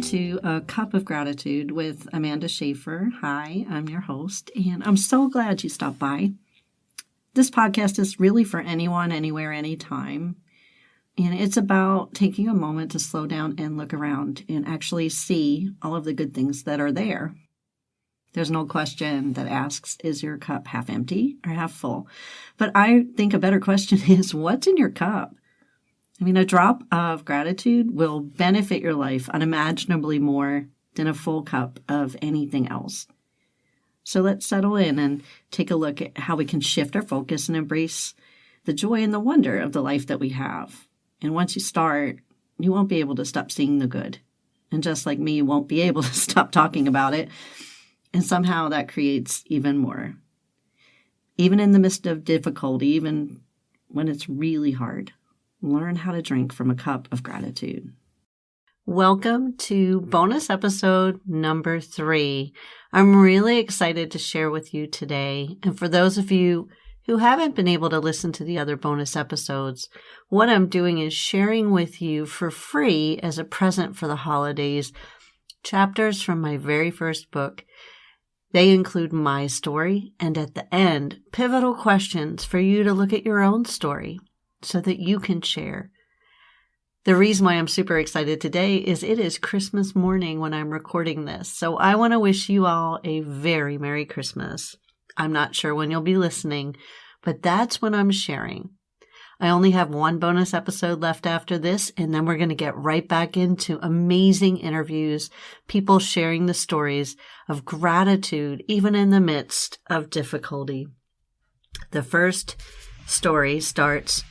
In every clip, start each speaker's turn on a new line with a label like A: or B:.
A: to A Cup of Gratitude with Amanda Schaefer. Hi, I'm your host, and I'm so glad you stopped by. This podcast is really for anyone, anywhere, anytime. And it's about taking a moment to slow down and look around and actually see all of the good things that are there. There's no question that asks, is your cup half empty or half full? But I think a better question is, what's in your cup? I mean, a drop of gratitude will benefit your life unimaginably more than a full cup of anything else. So let's settle in and take a look at how we can shift our focus and embrace the joy and the wonder of the life that we have. And once you start, you won't be able to stop seeing the good. And just like me, you won't be able to stop talking about it. And somehow that creates even more. Even in the midst of difficulty, even when it's really hard, learn how to drink from a cup of gratitude. Welcome to bonus episode number 3. I'm really excited to share with you today. And for those of you who haven't been able to listen to the other bonus episodes, what I'm doing is sharing with you for free as a present for the holidays, chapters from my very first book. They include my story, and at the end, pivotal questions for you to look at your own story so that you can share. The reason why I'm super excited today is it is Christmas morning when I'm recording this, so I want to wish you all a very Merry Christmas. I'm not sure when you'll be listening, but that's when I'm sharing. I only have one bonus episode left after this, and then we're going to get right back into amazing interviews, people sharing the stories of gratitude, even in the midst of difficulty. The first story starts,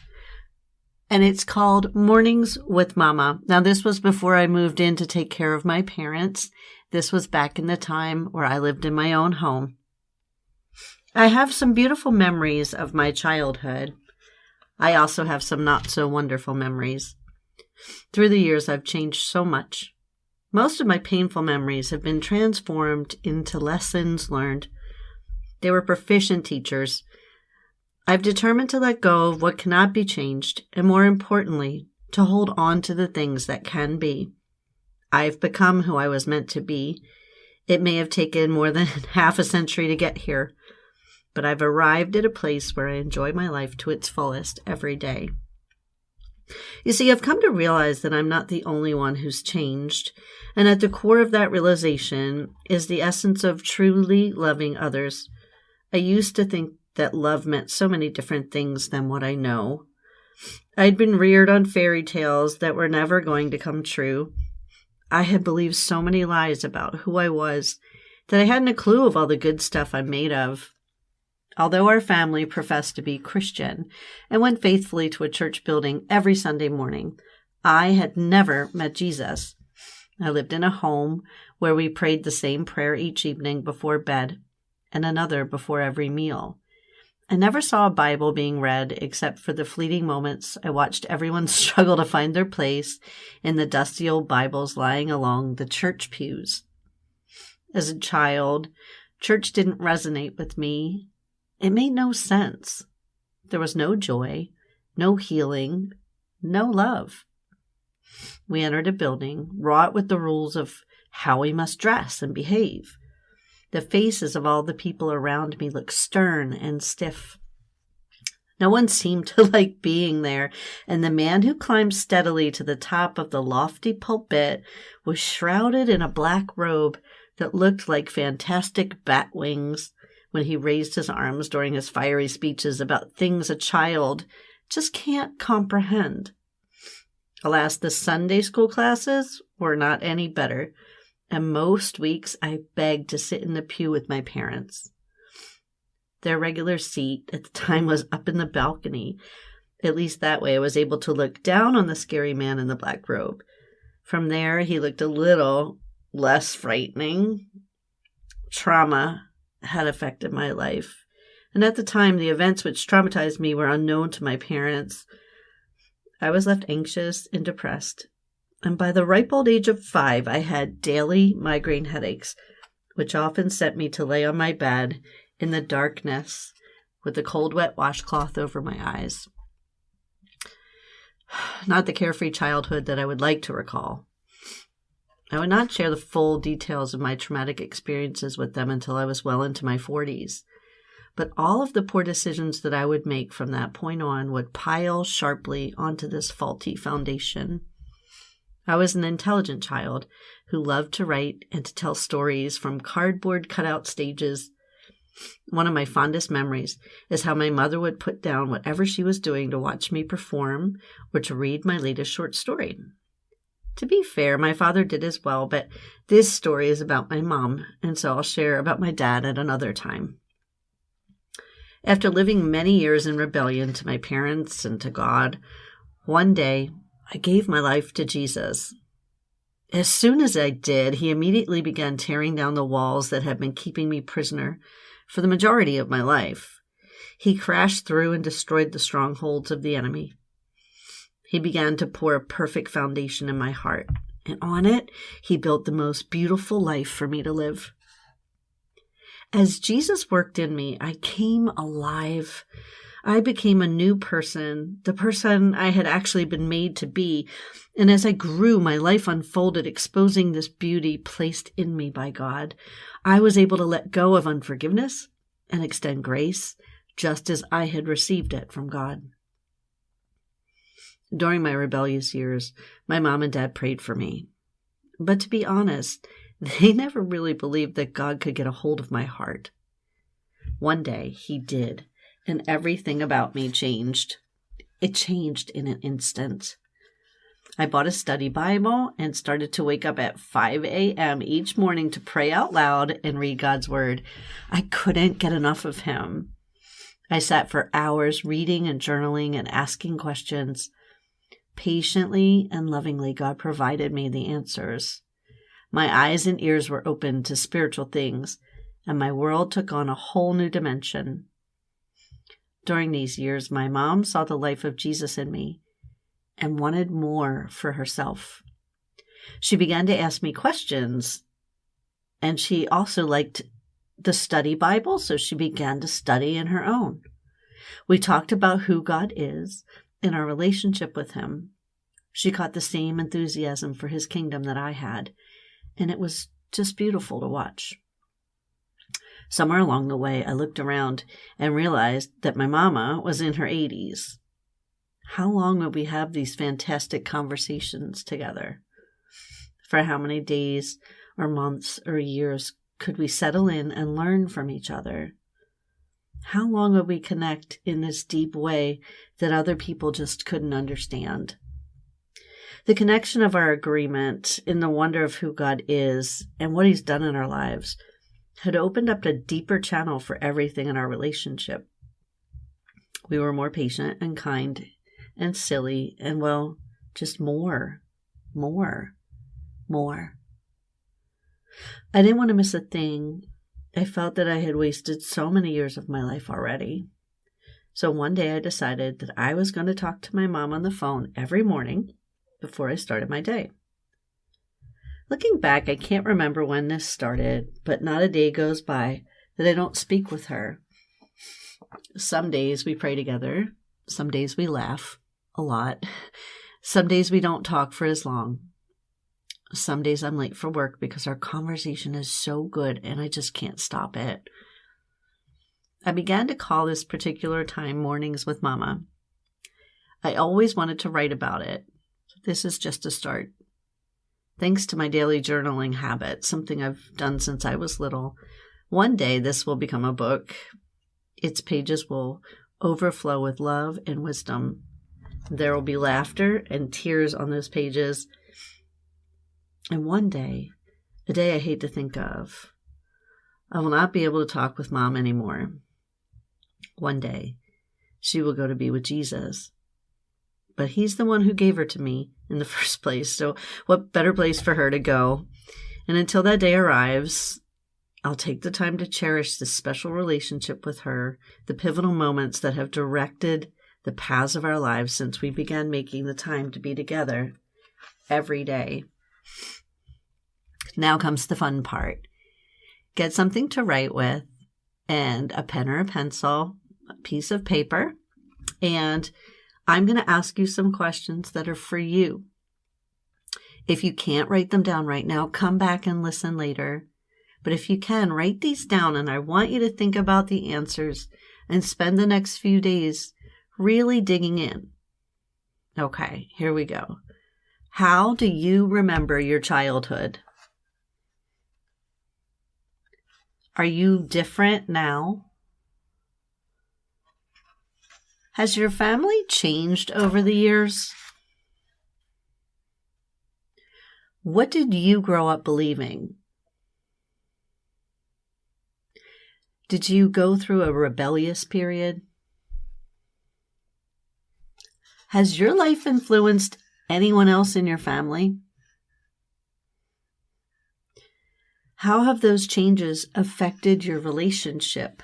A: and it's called Mornings with Mama. Now, this was before I moved in to take care of my parents. This was back in the time where I lived in my own home. I have some beautiful memories of my childhood. I also have some not so wonderful memories. Through the years, I've changed so much. Most of my painful memories have been transformed into lessons learned. They were proficient teachers. I've determined to let go of what cannot be changed, and more importantly, to hold on to the things that can be. I've become who I was meant to be. It may have taken more than half a century to get here, but I've arrived at a place where I enjoy my life to its fullest every day. You see, I've come to realize that I'm not the only one who's changed, and at the core of that realization is the essence of truly loving others. I used to think that love meant so many different things than what I know. I'd been reared on fairy tales that were never going to come true. I had believed so many lies about who I was that I hadn't a clue of all the good stuff I'm made of. Although our family professed to be Christian and went faithfully to a church building every Sunday morning, I had never met Jesus. I lived in a home where we prayed the same prayer each evening before bed and another before every meal. I never saw a Bible being read except for the fleeting moments I watched everyone struggle to find their place in the dusty old Bibles lying along the church pews. As a child, church didn't resonate with me. It made no sense. There was no joy, no healing, no love. We entered a building wrought with the rules of how we must dress and behave. The faces of all the people around me looked stern and stiff. No one seemed to like being there, and the man who climbed steadily to the top of the lofty pulpit was shrouded in a black robe that looked like fantastic bat wings when he raised his arms during his fiery speeches about things a child just can't comprehend. Alas, the Sunday school classes were not any better, and most weeks I begged to sit in the pew with my parents. Their regular seat at the time was up in the balcony. At least that way I was able to look down on the scary man in the black robe. From there, he looked a little less frightening. Trauma had affected my life, and at the time the events which traumatized me were unknown to my parents. I was left anxious and depressed, and by the ripe old age of 5 I had daily migraine headaches, which often sent me to lay on my bed in the darkness with a cold wet washcloth over my eyes. Not the carefree childhood that I would like to recall. I would not share the full details of my traumatic experiences with them until I was well into my 40s. But all of the poor decisions that I would make from that point on would pile sharply onto this faulty foundation. I was an intelligent child who loved to write and to tell stories from cardboard cutout stages. One of my fondest memories is how my mother would put down whatever she was doing to watch me perform or to read my latest short story. To be fair, my father did as well, but this story is about my mom, and so I'll share about my dad at another time. After living many years in rebellion to my parents and to God, one day I gave my life to Jesus. As soon as I did, he immediately began tearing down the walls that had been keeping me prisoner for the majority of my life. He crashed through and destroyed the strongholds of the enemy. He began to pour a perfect foundation in my heart, and on it, he built the most beautiful life for me to live. As Jesus worked in me, I came alive. I became a new person, the person I had actually been made to be. And as I grew, my life unfolded, exposing this beauty placed in me by God. I was able to let go of unforgiveness and extend grace, just as I had received it from God. During my rebellious years, my mom and dad prayed for me. But to be honest, they never really believed that God could get a hold of my heart. One day, he did, and everything about me changed. It changed in an instant. I bought a study Bible and started to wake up at 5 a.m. each morning to pray out loud and read God's Word. I couldn't get enough of him. I sat for hours reading and journaling and asking questions. Patiently and lovingly, God provided me the answers. My eyes and ears were open to spiritual things, and my world took on a whole new dimension. During these years, my mom saw the life of Jesus in me and wanted more for herself. She began to ask me questions, and she also liked the study Bible, so she began to study in her own. We talked about who God is and our relationship with him. She caught the same enthusiasm for his kingdom that I had, and it was just beautiful to watch. Somewhere along the way, I looked around and realized that my mama was in her 80s. How long would we have these fantastic conversations together? For how many days or months or years could we settle in and learn from each other? How long would we connect in this deep way that other people just couldn't understand? The connection of our agreement in the wonder of who God is and what he's done in our lives had opened up a deeper channel for everything in our relationship. We were more patient and kind and silly and, well, just more. I didn't want to miss a thing. I felt that I had wasted so many years of my life already. So one day I decided that I was going to talk to my mom on the phone every morning before I started my day. Looking back, I can't remember when this started, but not a day goes by that I don't speak with her. Some days we pray together. Some days we laugh a lot. Some days we don't talk for as long. Some days I'm late for work because our conversation is so good and I just can't stop it. I began to call this particular time mornings with Mama. I always wanted to write about it. This is just a start. Thanks to my daily journaling habit, something I've done since I was little, one day this will become a book. Its pages will overflow with love and wisdom. There will be laughter and tears on those pages. And one day, a day I hate to think of, I will not be able to talk with Mom anymore. One day, she will go to be with Jesus. But he's the one who gave her to me in the first place, so what better place for her to go? And until that day arrives, I'll take the time to cherish this special relationship with her, the pivotal moments that have directed the paths of our lives since we began making the time to be together every day. Now comes the fun part. Get something to write with and a pen or a pencil, a piece of paper, and I'm going to ask you some questions that are for you. If you can't write them down right now, come back and listen later. But if you can, write these down, and I want you to think about the answers and spend the next few days really digging in. Okay, here we go. How do you remember your childhood? Are you different now? Has your family changed over the years? What did you grow up believing? Did you go through a rebellious period? Has your life influenced anyone else in your family? How have those changes affected your relationship?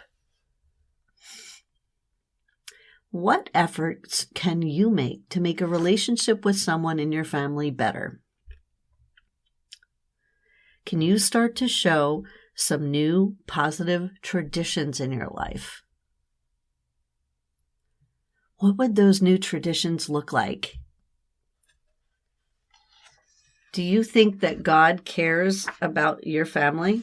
A: What efforts can you make to make a relationship with someone in your family better? Can you start to show some new positive traditions in your life? What would those new traditions look like? Do you think that God cares about your family?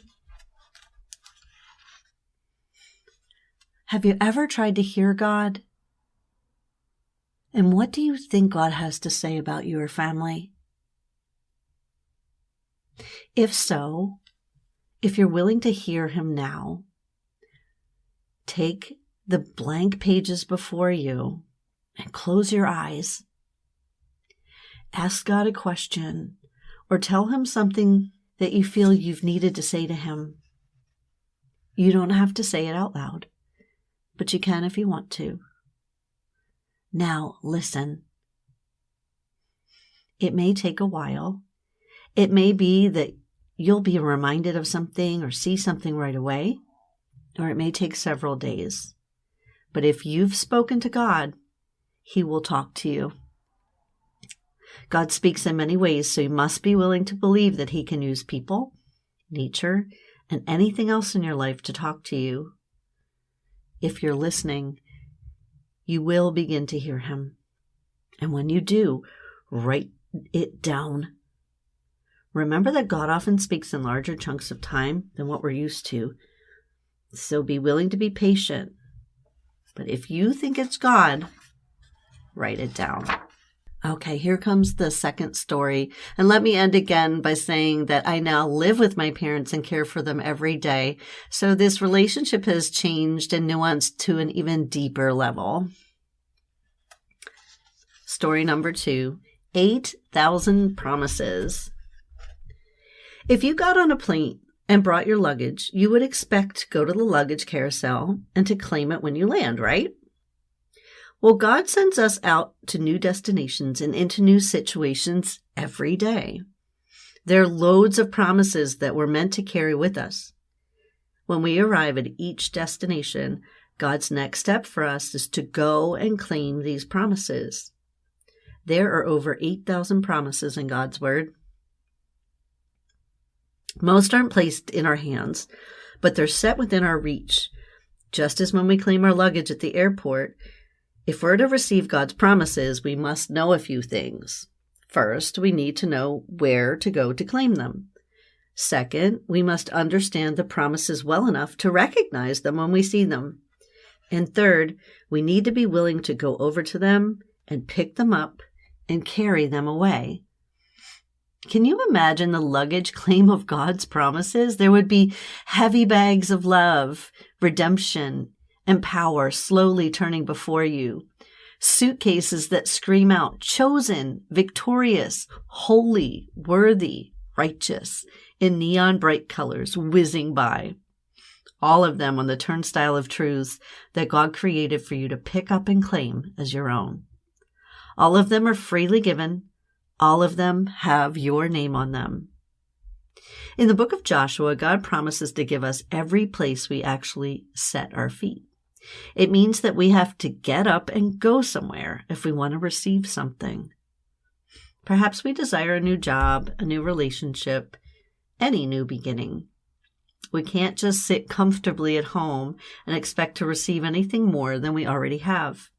A: Have you ever tried to hear God? And what do you think God has to say about your family? If so, if you're willing to hear Him now, take the blank pages before you and close your eyes. Ask God a question or tell Him something that you feel you've needed to say to Him. You don't have to say it out loud, but you can if you want to. Now, listen. It may take a while. It may be that you'll be reminded of something or see something right away, or it may take several days. But if you've spoken to God, He will talk to you. God speaks in many ways, so you must be willing to believe that He can use people, nature, and anything else in your life to talk to you. If you're listening, you will begin to hear Him. And when you do, write it down. Remember that God often speaks in larger chunks of time than what we're used to. So be willing to be patient. But if you think it's God, write it down. Okay, here comes the second story. And let me end again by saying that I now live with my parents and care for them every day. So this relationship has changed and nuanced to an even deeper level. Story number 2, 8,000 promises. If you got on a plane and brought your luggage, you would expect to go to the luggage carousel and to claim it when you land, right? Well, God sends us out to new destinations and into new situations every day. There are loads of promises that we're meant to carry with us. When we arrive at each destination, God's next step for us is to go and claim these promises. There are over 8,000 promises in God's Word. Most aren't placed in our hands, but they're set within our reach. Just as when we claim our luggage at the airport, if we're to receive God's promises, we must know a few things. First, we need to know where to go to claim them. Second, we must understand the promises well enough to recognize them when we see them. And third, we need to be willing to go over to them and pick them up and carry them away. Can you imagine the luggage claim of God's promises? There would be heavy bags of love, redemption, and power slowly turning before you. Suitcases that scream out, chosen, victorious, holy, worthy, righteous, in neon bright colors whizzing by. All of them on the turnstile of truths that God created for you to pick up and claim as your own. All of them are freely given. All of them have your name on them. In the book of Joshua, God promises to give us every place we actually set our feet. It means that we have to get up and go somewhere if we want to receive something. Perhaps we desire a new job, a new relationship, any new beginning. We can't just sit comfortably at home and expect to receive anything more than we already have.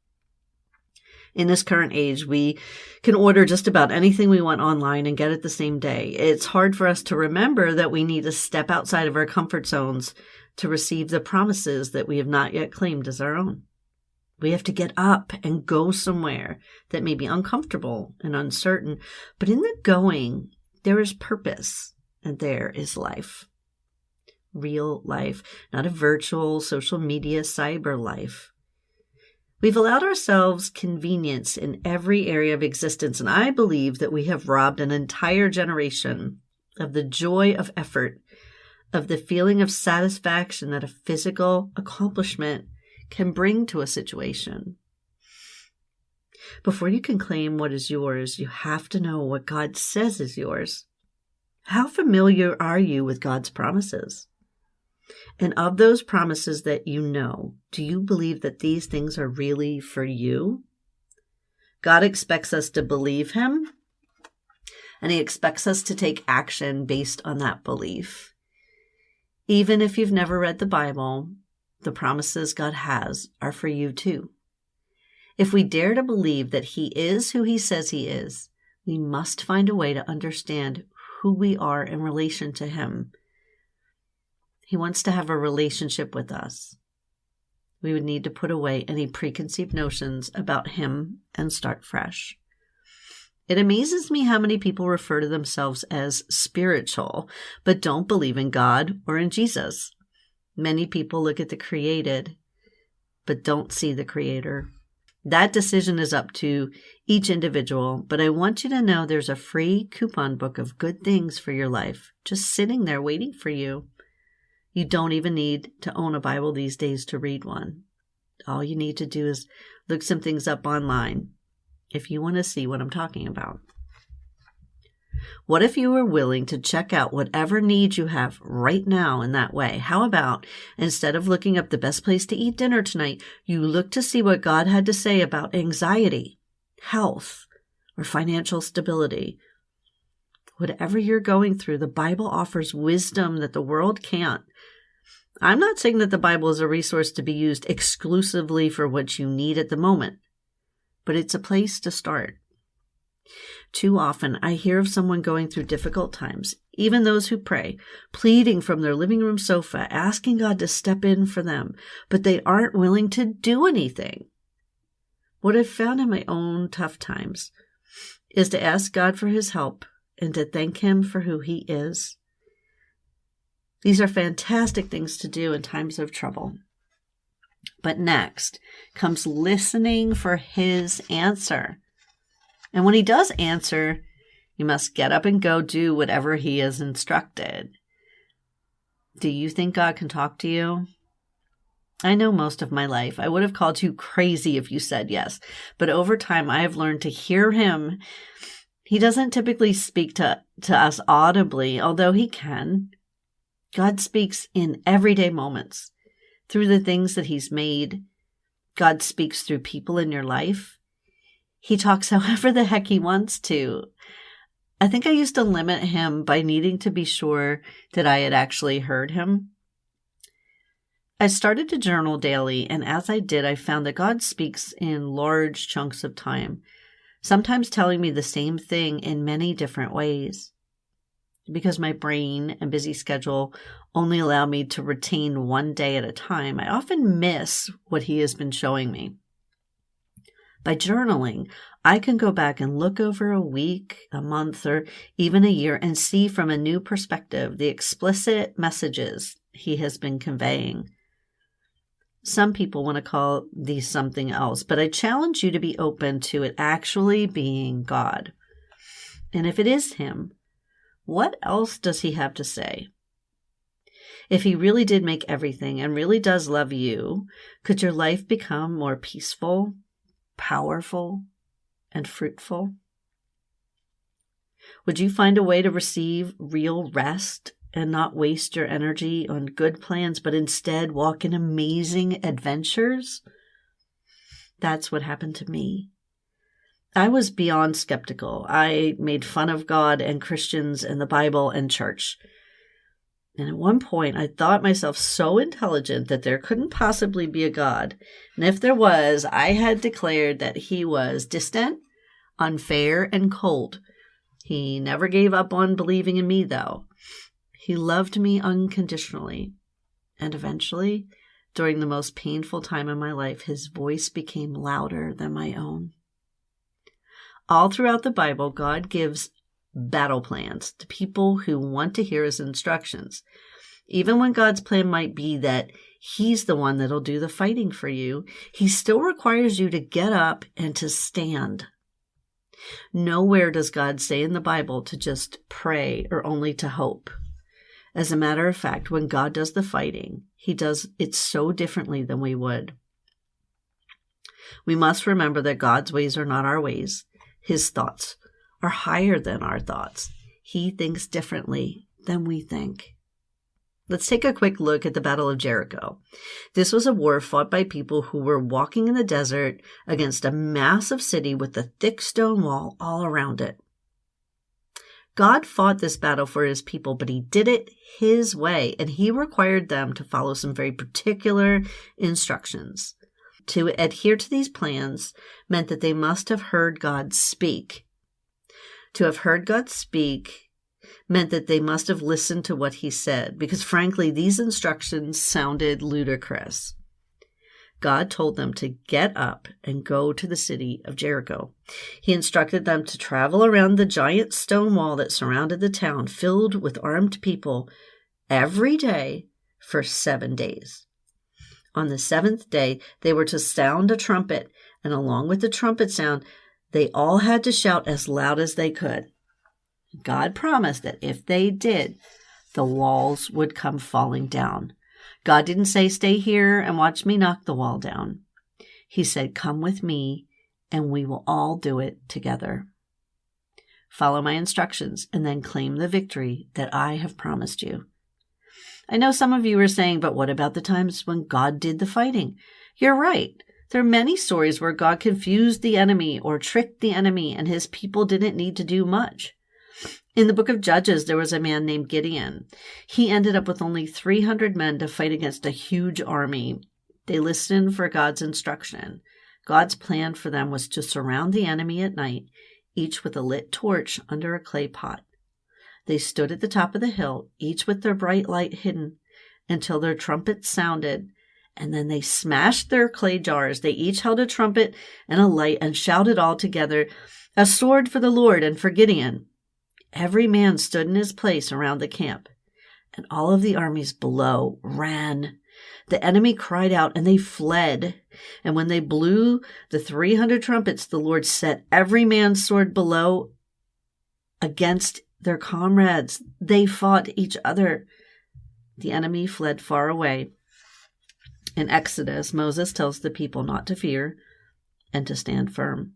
A: In this current age, we can order just about anything we want online and get it the same day. It's hard for us to remember that we need to step outside of our comfort zones to receive the promises that we have not yet claimed as our own. We have to get up and go somewhere that may be uncomfortable and uncertain, but in the going, there is purpose and there is life. Real life, not a virtual social media cyber life. We've allowed ourselves convenience in every area of existence, and I believe that we have robbed an entire generation of the joy of effort, of the feeling of satisfaction that a physical accomplishment can bring to a situation. Before you can claim what is yours, you have to know what God says is yours. How familiar are you with God's promises? And of those promises that you know, do you believe that these things are really for you? God expects us to believe Him, and He expects us to take action based on that belief. Even if you've never read the Bible, the promises God has are for you too. If we dare to believe that He is who He says He is, we must find a way to understand who we are in relation to Him. He wants to have a relationship with us. We would need to put away any preconceived notions about Him and start fresh. It amazes me how many people refer to themselves as spiritual, but don't believe in God or in Jesus. Many people look at the created, but don't see the Creator. That decision is up to each individual, but I want you to know there's a free coupon book of good things for your life, just sitting there waiting for you. You don't even need to own a Bible these days to read one. All you need to do is look some things up online if you want to see what I'm talking about. What if you were willing to check out whatever needs you have right now in that way? How about instead of looking up the best place to eat dinner tonight, you look to see what God had to say about anxiety, health, or financial stability? Whatever you're going through, the Bible offers wisdom that the world can't. I'm not saying that the Bible is a resource to be used exclusively for what you need at the moment, but it's a place to start. Too often, I hear of someone going through difficult times, even those who pray, pleading from their living room sofa, asking God to step in for them, but they aren't willing to do anything. What I've found in my own tough times is to ask God for His help and to thank Him for who He is. These are fantastic things to do in times of trouble. But next comes listening for His answer. And when He does answer, you must get up and go do whatever He has instructed. Do you think God can talk to you? I know most of my life I would have called you crazy if you said yes. But over time, I have learned to hear Him. He doesn't typically speak to us audibly, although He can. God speaks in everyday moments, through the things that He's made. God speaks through people in your life. He talks however the heck He wants to. I think I used to limit Him by needing to be sure that I had actually heard Him. I started to journal daily, and as I did, I found that God speaks in large chunks of time, sometimes telling me the same thing in many different ways. Because my brain and busy schedule only allow me to retain one day at a time, I often miss what He has been showing me. By journaling, I can go back and look over a week, a month, or even a year and see from a new perspective the explicit messages He has been conveying. Some people want to call these something else, but I challenge you to be open to it actually being God. And if it is Him, what else does He have to say? If He really did make everything and really does love you, could your life become more peaceful, powerful, and fruitful? Would you find a way to receive real rest and not waste your energy on good plans, but instead walk in amazing adventures? That's what happened to me. I was beyond skeptical. I made fun of God and Christians and the Bible and church. And at one point, I thought myself so intelligent that there couldn't possibly be a God. And if there was, I had declared that he was distant, unfair, and cold. He never gave up on believing in me, though. He loved me unconditionally. And eventually, during the most painful time in my life, his voice became louder than my own. All throughout the Bible, God gives battle plans to people who want to hear his instructions. Even when God's plan might be that he's the one that'll do the fighting for you, he still requires you to get up and to stand. Nowhere does God say in the Bible to just pray or only to hope. As a matter of fact, when God does the fighting, he does it so differently than we would. We must remember that God's ways are not our ways. His thoughts are higher than our thoughts. He thinks differently than we think. Let's take a quick look at the Battle of Jericho. This was a war fought by people who were walking in the desert against a massive city with a thick stone wall all around it. God fought this battle for his people, but he did it his way, and he required them to follow some very particular instructions. To adhere to these plans meant that they must have heard God speak. To have heard God speak meant that they must have listened to what he said, because frankly, these instructions sounded ludicrous. God told them to get up and go to the city of Jericho. He instructed them to travel around the giant stone wall that surrounded the town, filled with armed people, every day for 7 days. On the 7th day, they were to sound a trumpet, and along with the trumpet sound, they all had to shout as loud as they could. God promised that if they did, the walls would come falling down. God didn't say, stay here and watch me knock the wall down. He said, come with me and we will all do it together. Follow my instructions and then claim the victory that I have promised you. I know some of you are saying, but what about the times when God did the fighting? You're right. There are many stories where God confused the enemy or tricked the enemy and his people didn't need to do much. In the book of Judges, there was a man named Gideon. He ended up with only 300 men to fight against a huge army. They listened for God's instruction. God's plan for them was to surround the enemy at night, each with a lit torch under a clay pot. They stood at the top of the hill, each with their bright light hidden, until their trumpets sounded, and then they smashed their clay jars. They each held a trumpet and a light and shouted all together, "A sword for the Lord and for Gideon." Every man stood in his place around the camp, and all of the armies below ran. The enemy cried out, and they fled. And when they blew the 300 trumpets, the Lord set every man's sword below against their comrades. They fought each other. The enemy fled far away. In Exodus, Moses tells the people not to fear and to stand firm.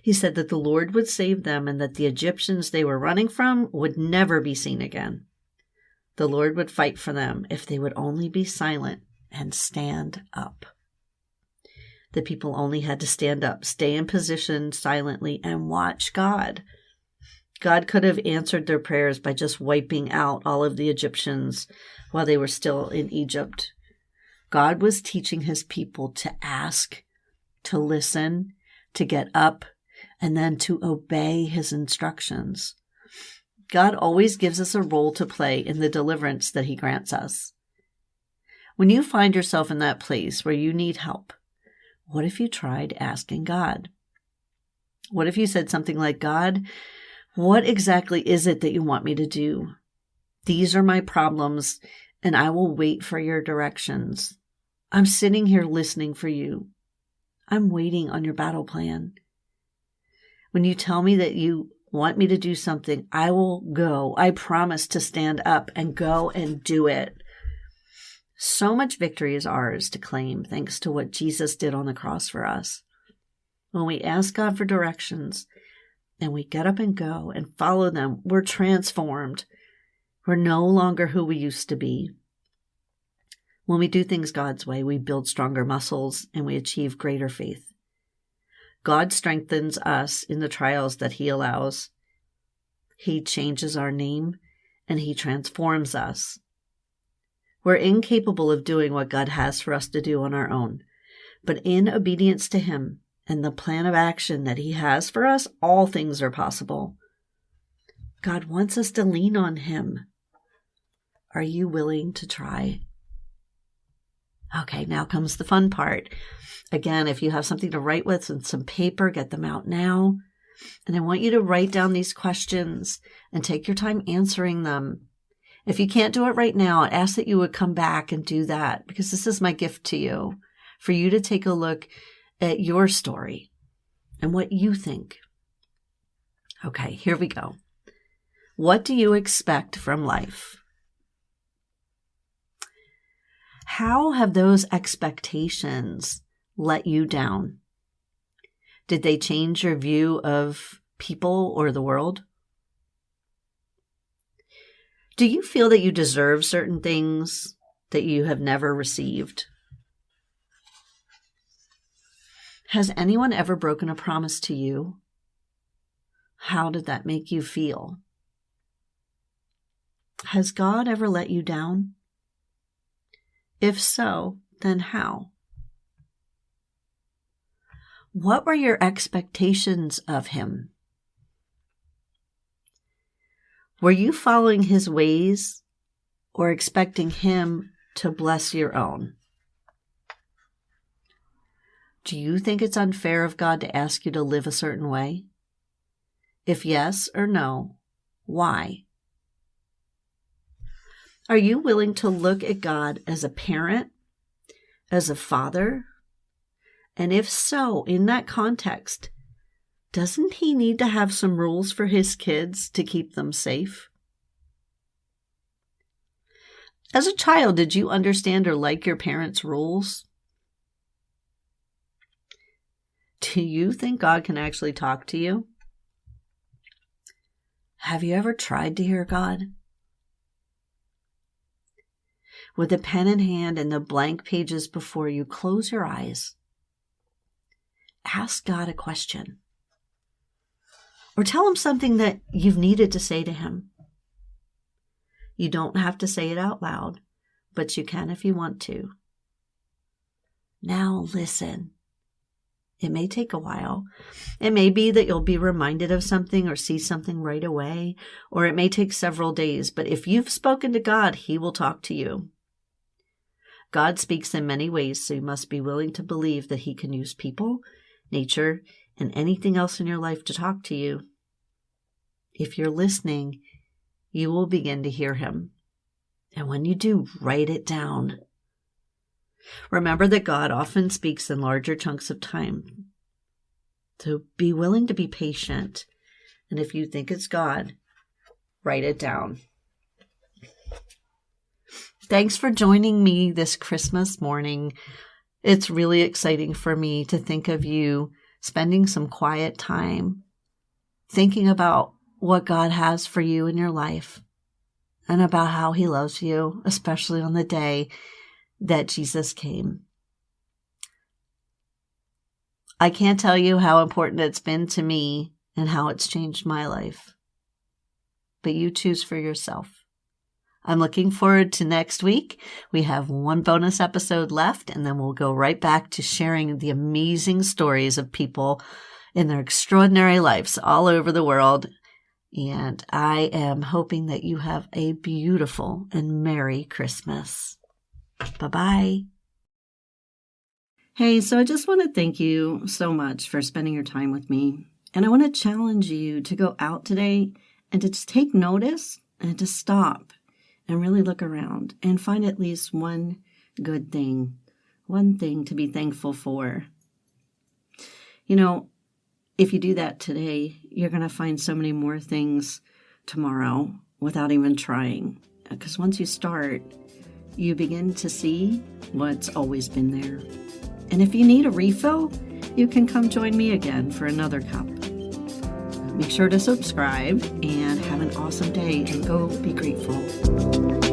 A: He said that the Lord would save them and that the Egyptians they were running from would never be seen again. The Lord would fight for them if they would only be silent and stand up. The people only had to stand up, stay in position silently, and watch God. God could have answered their prayers by just wiping out all of the Egyptians while they were still in Egypt. God was teaching his people to ask, to listen, to get up, and then to obey his instructions. God always gives us a role to play in the deliverance that he grants us. When you find yourself in that place where you need help, what if you tried asking God? What if you said something like, God, what exactly is it that you want me to do? These are my problems, and I will wait for your directions. I'm sitting here listening for you. I'm waiting on your battle plan. When you tell me that you want me to do something, I will go. I promise to stand up and go and do it. So much victory is ours to claim thanks to what Jesus did on the cross for us. When we ask God for directions and we get up and go and follow them, we're transformed. We're no longer who we used to be. When we do things God's way, we build stronger muscles and we achieve greater faith. God strengthens us in the trials that he allows. He changes our name and he transforms us. We're incapable of doing what God has for us to do on our own. But in obedience to Him and the plan of action that He has for us, all things are possible. God wants us to lean on Him. Are you willing to try? Okay, now comes the fun part. Again, if you have something to write with and some paper, get them out now. And I want you to write down these questions and take your time answering them. If you can't do it right now, I ask that you would come back and do that, because this is my gift to you, for you to take a look at your story and what you think. Okay, here we go. What do you expect from life? How have those expectations let you down? Did they change your view of people or the world? Do you feel that you deserve certain things that you have never received? Has anyone ever broken a promise to you? How did that make you feel? Has God ever let you down? If so, then how? What were your expectations of Him? Were you following His ways or expecting Him to bless your own? Do you think it's unfair of God to ask you to live a certain way? If yes or no, why? Are you willing to look at God as a parent, as a father? And if so, in that context, doesn't He need to have some rules for His kids to keep them safe? As a child, did you understand or like your parents' rules? Do you think God can actually talk to you? Have you ever tried to hear God? With a pen in hand and the blank pages before you, close your eyes. Ask God a question. Or tell Him something that you've needed to say to Him. You don't have to say it out loud, but you can if you want to. Now listen. It may take a while. It may be that you'll be reminded of something or see something right away, or it may take several days, but if you've spoken to God, He will talk to you. God speaks in many ways, so you must be willing to believe that He can use people, nature, and anything else in your life to talk to you. If you're listening, you will begin to hear Him. And when you do, write it down. Remember that God often speaks in larger chunks of time. So be willing to be patient. And if you think it's God, write it down. Thanks for joining me this Christmas morning. It's really exciting for me to think of you spending some quiet time thinking about what God has for you in your life and about how He loves you, especially on the day that Jesus came. I can't tell you how important it's been to me and how it's changed my life. But you choose for yourself. I'm looking forward to next week. We have one bonus episode left, and then we'll go right back to sharing the amazing stories of people in their extraordinary lives all over the world. And I am hoping that you have a beautiful and Merry Christmas. Bye-bye. Hey, so I just want to thank you so much for spending your time with me. And I want to challenge you to go out today and to just take notice and to stop and really look around and find at least one good thing, one thing to be thankful for. You know, if you do that today, you're going to find so many more things tomorrow without even trying. Because once you start, you begin to see what's always been there. And if you need a refill, you can come join me again for another cup. Make sure to subscribe and have an awesome day and go be grateful.